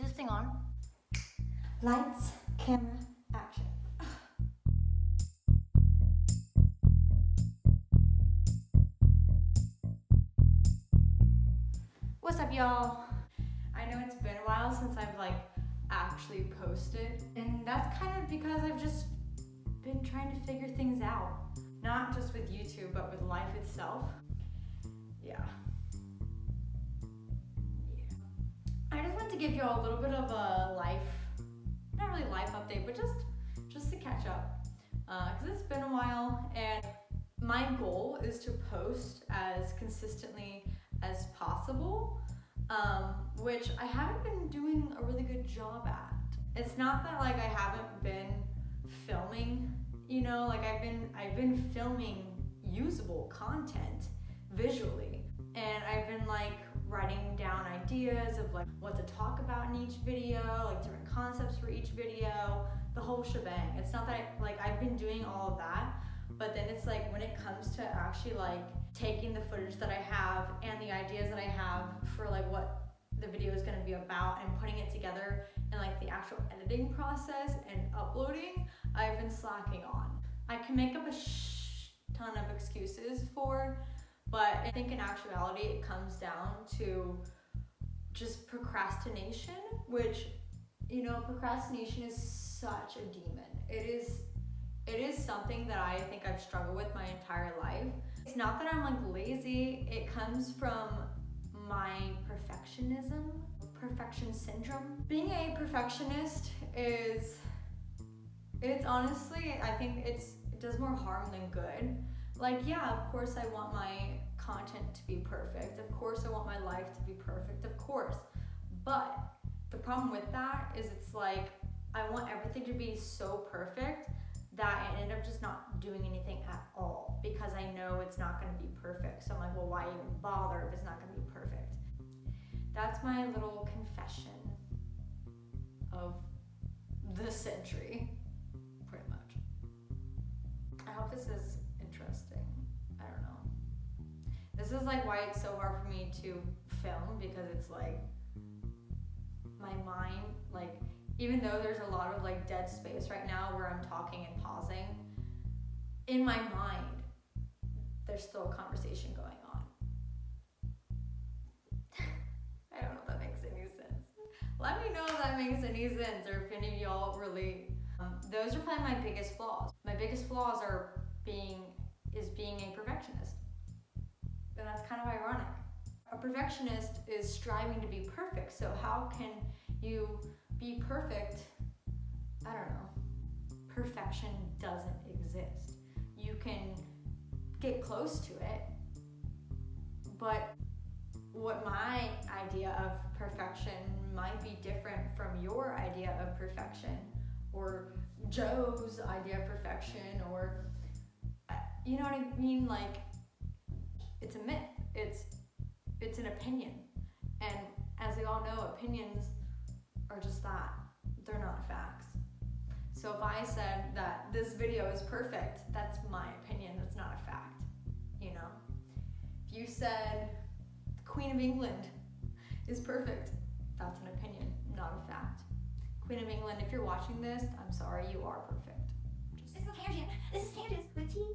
Is this thing on? Lights, camera, action. What's up, y'all? I know it's been a while since I've actually posted, and that's kind of because I've just been trying to figure things out. Not just with YouTube, but with life itself. Yeah. I just wanted to give y'all a little bit of a not really life update, but just to catch up. Because it's been a while, and my goal is to post as consistently as possible, which I haven't been doing a really good job at. It's not that I haven't been filming, I've been filming usable content visually, and I've been writing down ideas of what to talk about in each video, different concepts for each video, the whole shebang. It's not that I've been doing all of that, but then it's when it comes to actually taking the footage that I have and the ideas that I have for what the video is going to be about and putting it together and the actual editing process and uploading, I've been slacking on. I can make up a ton of excuses for, but I think in actuality it comes down to just procrastination, which, procrastination is such a demon. It is something that I think I've struggled with my entire life. It's not that I'm lazy, it comes from my perfection syndrome. Being a perfectionist it's honestly, I think it does more harm than good. Yeah, of course I want my content to be perfect. Of course I want my life to be perfect, of course. But the problem with that is it's I want everything to be so perfect that I end up just not doing anything at all because I know it's not going to be perfect. So I'm well, why even bother if it's not going to be perfect? That's my little confession of the century, pretty much. I hope this is interesting. I don't know. This is why it's so hard for me to film, because it's my mind, even though there's a lot of dead space right now where I'm talking and pausing, in my mind there's still a conversation going on. I don't know if that makes any sense. Let me know if that makes any sense, or if any of y'all relate. Those are probably my biggest flaws. My biggest flaws are being a perfectionist. And that's kind of ironic. A perfectionist is striving to be perfect, so how can you be perfect? I don't know. Perfection doesn't exist. You can get close to it, but what my idea of perfection might be different from your idea of perfection, or Joe's idea of perfection, or you know what I mean? It's a myth. It's an opinion. And as we all know, opinions are just that. They're not facts. So if I said that this video is perfect, that's my opinion, that's not a fact. If you said the Queen of England is perfect, that's an opinion, not a fact. Queen of England, if you're watching this, I'm sorry, you are perfect. This is a tangent. This is tangents. The T.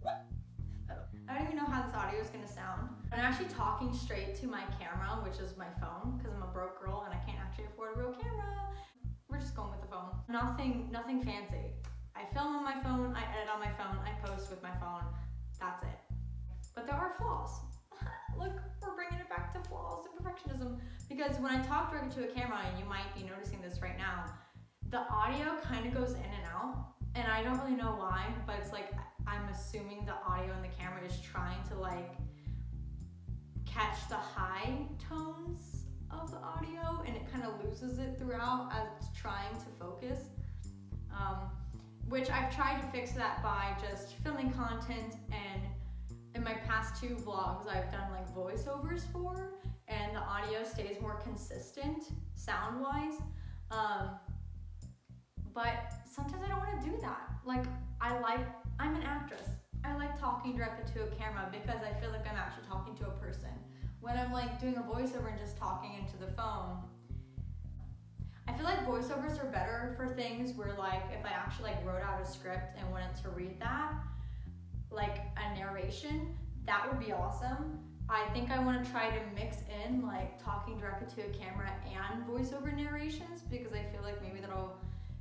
What? I don't even know how this audio is gonna sound. I'm actually talking straight to my camera, which is my phone, because I'm a broke girl and I can't actually afford a real camera. We're just going with the phone. Nothing fancy. I film on my phone, I edit on my phone, I post with my phone. That's it. But there are flaws. Look, we're bringing it back to flaws and perfectionism. Because when I talk directly to a camera, and you might be noticing this right now, the audio kind of goes in and out. And I don't really know why, but it's I'm assuming the audio in the camera is trying to catch the high tones of the audio, and it kind of loses it throughout as it's trying to focus. Which I've tried to fix that by just filming content, and in my past 2 vlogs I've done voiceovers for, and the audio stays more consistent sound-wise. But sometimes I don't want to do that. I'm an actress. I like talking directly to a camera because I feel like I'm actually talking to a person. When I'm like doing a voiceover and just talking into the phone. I feel like voiceovers are better for things where like if I actually like wrote out a script and wanted to read that, like a narration, that would be awesome. I think I want to try to mix in like talking directly to a camera and voiceover narrations, because I feel like maybe that'll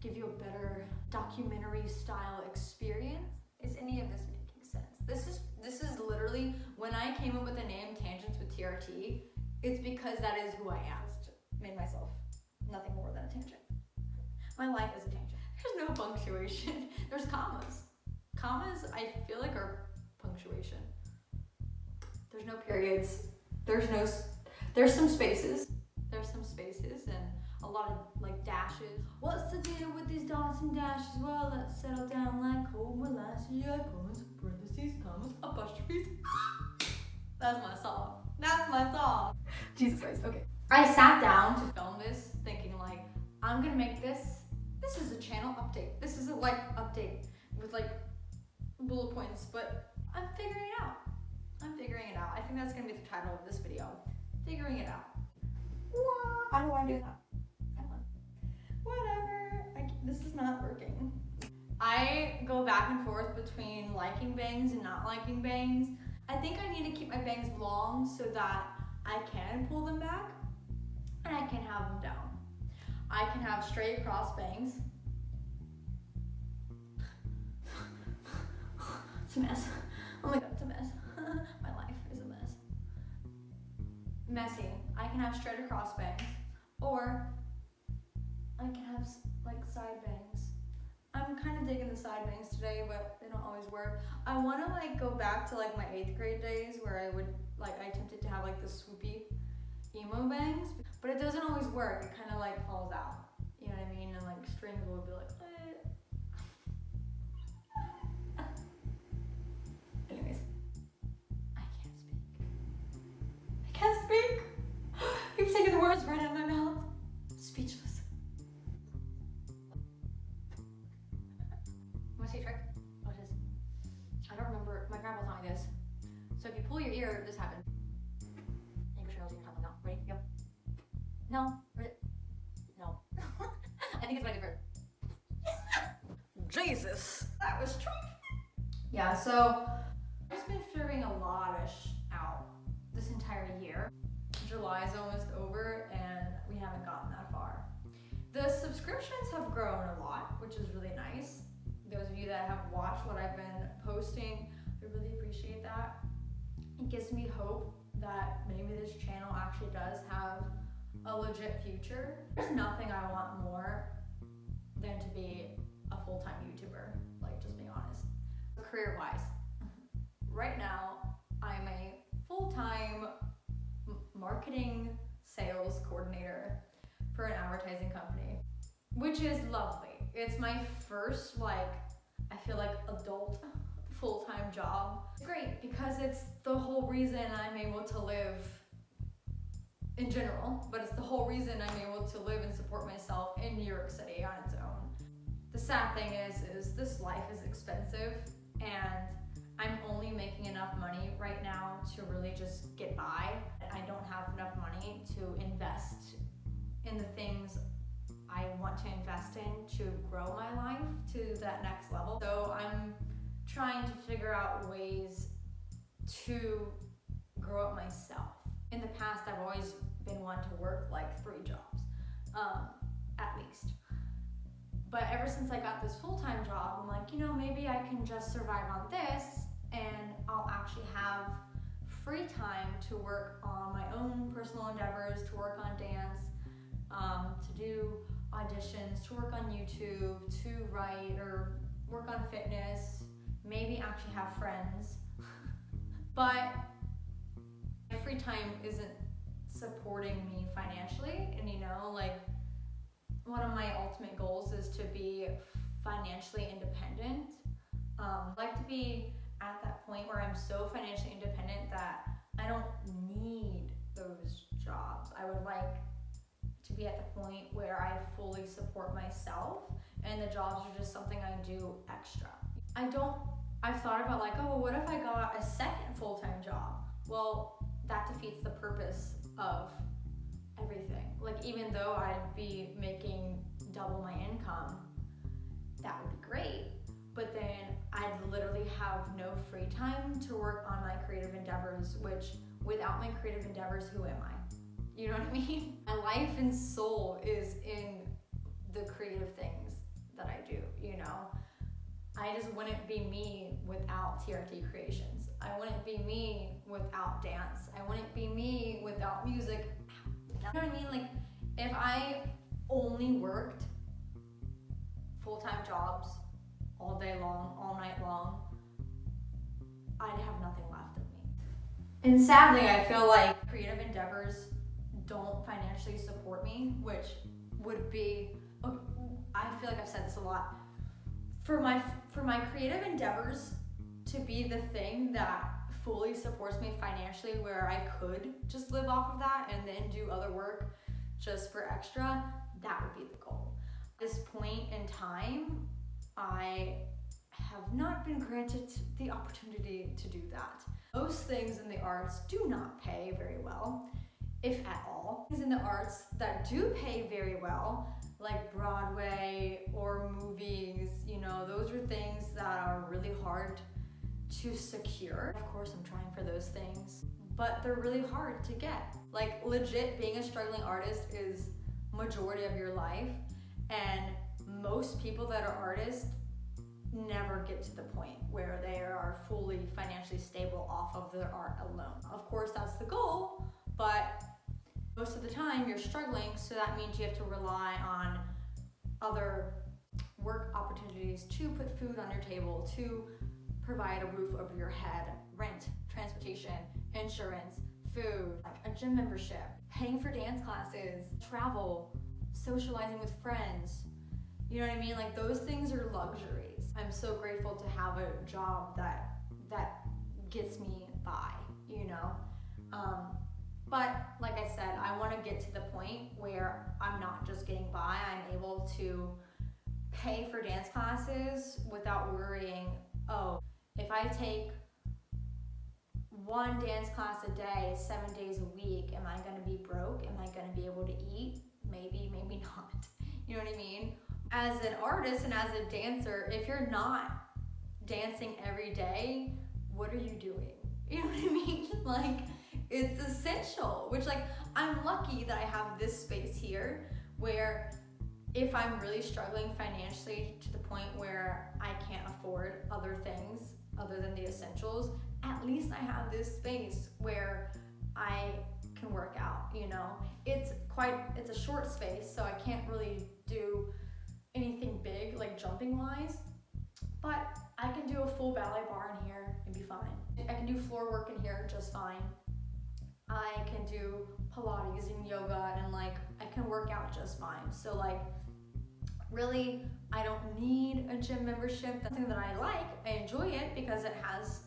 give you a better documentary style experience. Is any of this making sense? This is literally, when I came up with the name Tangents with TRT, it's because that is who I am. Just made myself nothing more than a tangent. My life is a tangent. There's no punctuation. There's commas. Commas, I feel like, are punctuation. There's no periods. There's some spaces. There's some spaces and a lot of like dashes. What's the deal with these dots and dashes? Well, let's settle down like cold molasses. Commas, parentheses, commas, apostrophes. That's my song. That's my song. Jesus Christ. Okay. I sat down to film this thinking like, I'm gonna make this is a channel update. This is a like update with like bullet points, but I'm figuring it out. I think that's gonna be the title of this video. Figuring it out. I don't want to do that. I don't want. Whatever. This is not working. I go back and forth between liking bangs and not liking bangs. I think I need to keep my bangs long so that I can pull them back and I can have them down. I can have straight across bangs. It's a mess. Oh my god, it's a mess. My life is a mess. Messy. I can have straight across bangs, or I can have like side bangs. I'm kind of digging the side bangs today, but they don't always work. I want to like go back to like my 8th grade days where I would like, I attempted to have like the swoopy emo bangs, but it doesn't always work. It kind of like falls out. You know what I mean? And like strings will be like, Anyways, I can't speak. Keep taking the words right out of my mouth. Speechless. Want to see a trick? Oh, it is. I don't remember. My grandpa taught me this. So if you pull your ear, this happens. And you push your nose in your tongue. No. Ready? Go. No. No. I think it's what I did for. Jesus. That was true. Yeah, so I've just been figuring a lot of out this entire year. July is almost over and we haven't gotten that far. The subscriptions have grown a lot, which is really nice. Those of you that have watched what I've been posting, I really appreciate that. It gives me hope that maybe this channel actually does have a legit future. There's nothing I want more than to be a full-time YouTuber, like just being honest. Career-wise, right now I'm a full-time marketing sales coordinator for an advertising company, which is lovely. It's my first, like, I feel like adult full-time job. It's great because it's the whole reason I'm able to live in general, but it's the whole reason I'm able to live and support myself in New York City on its own. The sad thing is this life is expensive and I'm only making enough money right now to really just get by. I don't have enough money to invest in the things I want to invest in to grow my life to that next level. So I'm trying to figure out ways to grow up myself. In the past, I've always been one to work like 3 jobs, at least. But ever since I got this full-time job, I'm like, you know, maybe I can just survive on this and I'll actually have free time to work on my own personal endeavors, to work on dance, to do auditions, to work on YouTube, to write or work on fitness, maybe actually have friends. But my free time isn't supporting me financially, and you know, like, one of my ultimate goals is to be financially independent. I'd like to be at that point where I'm so financially independent that I don't need those jobs. I would like to be at the point where I fully support myself and the jobs are just something I do extra. I've thought about like, oh, well, what if I got a second full-time job? Well, that defeats the purpose of everything. Like, even though I'd be making double my income, that would be great, but then I'd literally have no free time to work on my creative endeavors, which without my creative endeavors, who am I? You know what I mean? My life and soul is in the creative things that I do, you know? I just wouldn't be me without TRTCreations. I wouldn't be me without dance. I wouldn't be me without music. You know what I mean? Like, if I only worked full-time jobs all day long, all night long, I'd have nothing left of me. And sadly, I feel like creative endeavors don't financially support me, which would be, I feel like I've said this a lot. For my creative endeavors to be the thing that fully supports me financially, where I could just live off of that and then do other work just for extra, that would be the goal. At this point in time, I have not been granted the opportunity to do that. Most things in the arts do not pay very well, if at all. Things in the arts that do pay very well, like Broadway or movies, you know, those are things that are really hard to secure. Of course, I'm trying for those things, but they're really hard to get. Like, legit, being a struggling artist is majority of your life, and most people that are artists never get to the point where they are fully financially stable off of their art alone. Of course, that's the goal, but most of the time you're struggling, so that means you have to rely on other work opportunities to put food on your table, to provide a roof over your head, rent, transportation, insurance, food, like a gym membership, paying for dance classes, travel, socializing with friends. You know what I mean? Like, those things are luxuries. I'm so grateful to have a job that gets me by, you know? But like I said, I want to get to the point where I'm not just getting by, I'm able to pay for dance classes without worrying, oh, if I take one dance class a day, 7 days a week, am I going to be broke? Am I going to be able to eat? Maybe, maybe not. You know what I mean? As an artist and as a dancer, if you're not dancing every day, what are you doing? You know what I mean? Like, it's essential, which, like, I'm lucky that I have this space here where if I'm really struggling financially to the point where I can't afford other things other than the essentials, at least I have this space where I can work out, you know? It's a short space, so I can't really do anything big, like jumping wise, but I can do a full ballet bar in here and be fine. I can do floor work in here just fine. I can do Pilates and yoga, and like, I can work out just fine. So like, really, I don't need a gym membership. That's something that I like. I enjoy it because it has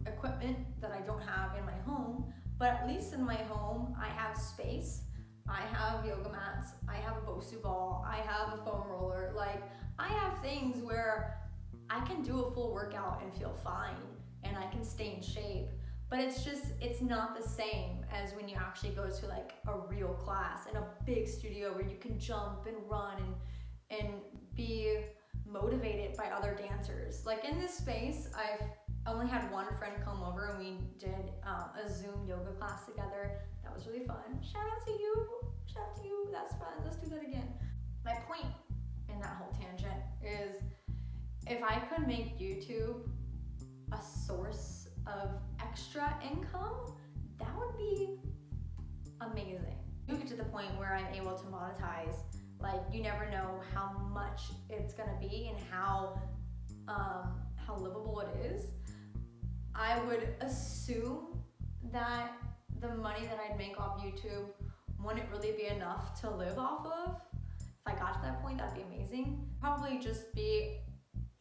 equipment that I don't have in my home, but at least in my home, I have space. I have yoga mats, I have a Bosu ball, I have a foam roller. Like, I have things where I can do a full workout and feel fine, and I can stay in shape. But it's not the same as when you actually go to like a real class in a big studio where you can jump and run and be motivated by other dancers. Like, in this space, I've only had one friend come over and we did a Zoom yoga class together. That was really fun. Shout out to you, that's fun, let's do that again. My point in that whole tangent is, if I could make YouTube a source of extra income, that would be amazing. You get to the point where I'm able to monetize, like, you never know how much it's gonna be and how livable it is. I would assume that the money that I'd make off YouTube wouldn't really be enough to live off of. If I got to that point, that'd be amazing. Probably just be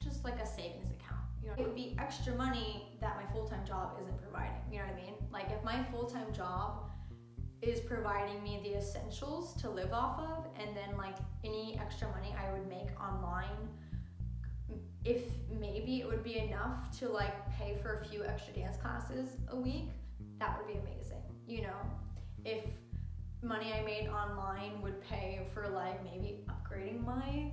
just like a savings account. You know, it would be extra money that my full-time job isn't providing. You know what I mean? Like, if my full-time job is providing me the essentials to live off of, and then like any extra money I would make online, if maybe it would be enough to like pay for a few extra dance classes a week, that would be amazing. You know, if money I made online would pay for like maybe upgrading my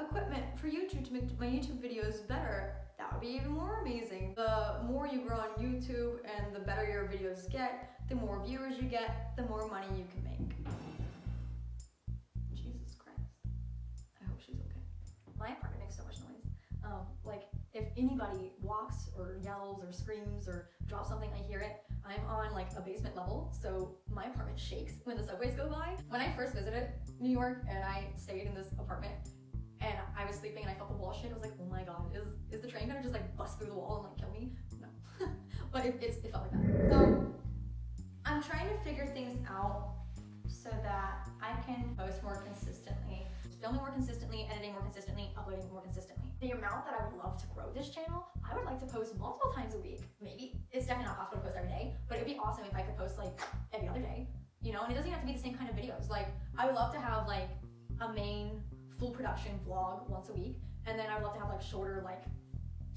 equipment for YouTube to make my YouTube videos better, that would be even more amazing. The more you grow on YouTube and the better your videos get, the more viewers you get, the more money you can make. Jesus Christ. I hope she's okay. My apartment makes so much noise. Like if anybody walks or yells or screams or drops something, I hear it. I'm on like a basement level, so my apartment shakes when the subways go by. When I first visited New York and I stayed in this apartment and I was sleeping and I felt the wall shake, I was like, oh my god, is the train gonna just like bust through the wall and like kill me? No. But it felt like that. So I'm trying to figure things out so that I can post more consistently, filming more consistently, editing more consistently, uploading more consistently. The amount that I would love to grow this channel, I would like to post multiple times a week. Maybe it's definitely not possible to post every day, but it'd be awesome if I could post like every other day, you know? And it doesn't have to be the same kind of videos. Like I would love to have like a main full production vlog once a week, and then I would love to have like shorter like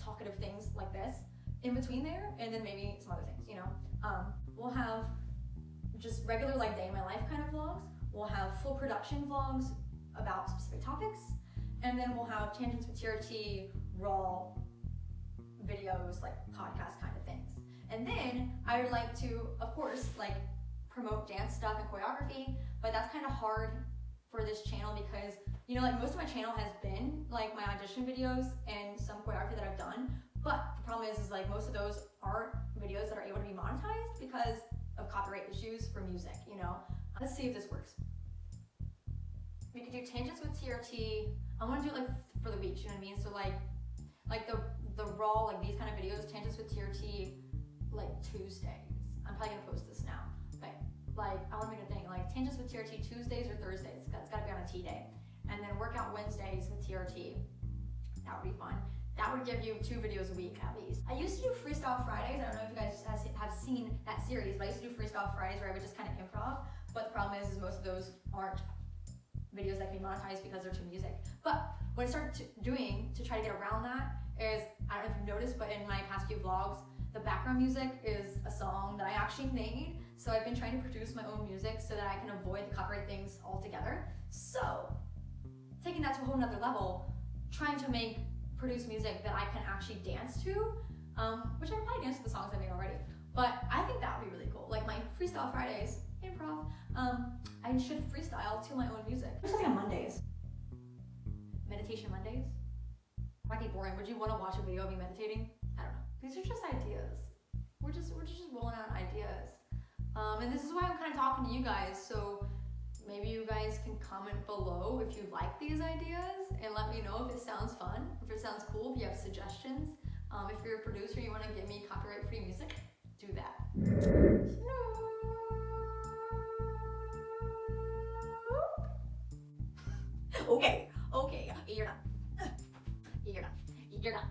talkative things like this in between there, and then maybe some other things, you know? We'll have just regular like day in my life kind of vlogs. We'll have full production vlogs about specific topics, and then we'll have tangents with TRT, raw videos, like podcast kind of things. And then I would like to, of course, like promote dance stuff and choreography, but that's kind of hard for this channel because, you know, like most of my channel has been like my audition videos and some choreography that I've done, but the problem is like most of those aren't videos that are able to be monetized because of copyright issues for music, you know? Let's see if this works. We could do tangents with TRT. I want to do it like for the week, you know what I mean? So like the raw, like these kind of videos, tangents with TRT, like Tuesdays. I'm probably gonna post this now. Okay, like I want to make a thing, like tangents with TRT Tuesdays or Thursdays. It's gotta be on a T day. And then workout Wednesdays with TRT. That would be fun. That would give you 2 videos a week at least. I used to do Freestyle Fridays. I don't know if you guys have seen that series, but I used to do Freestyle Fridays where I would just kind of improv. But the problem is most of those aren't videos that can be monetized because they're too music. But what I started doing to try to get around that is, I don't know if you've noticed, but in my past few vlogs, the background music is a song that I actually made. So I've been trying to produce my own music so that I can avoid the copyright things altogether. So taking that to a whole nother level, trying to produce music that I can actually dance to, which I probably dance to the songs I made already. But I think that would be really cool. Like my Freestyle Fridays, improv, I should freestyle to my own music. Something on Mondays. Meditation Mondays. Might be boring. Would you want to watch a video of me meditating? I don't know. These are just ideas. We're just rolling out ideas. And this is why I'm kind of talking to you guys. So maybe you guys can comment below if you like these ideas and let me know if it sounds fun, if it sounds cool, if you have suggestions. If you're a producer, you want to give me copyright-free music, do that. Okay, you're done. You're done.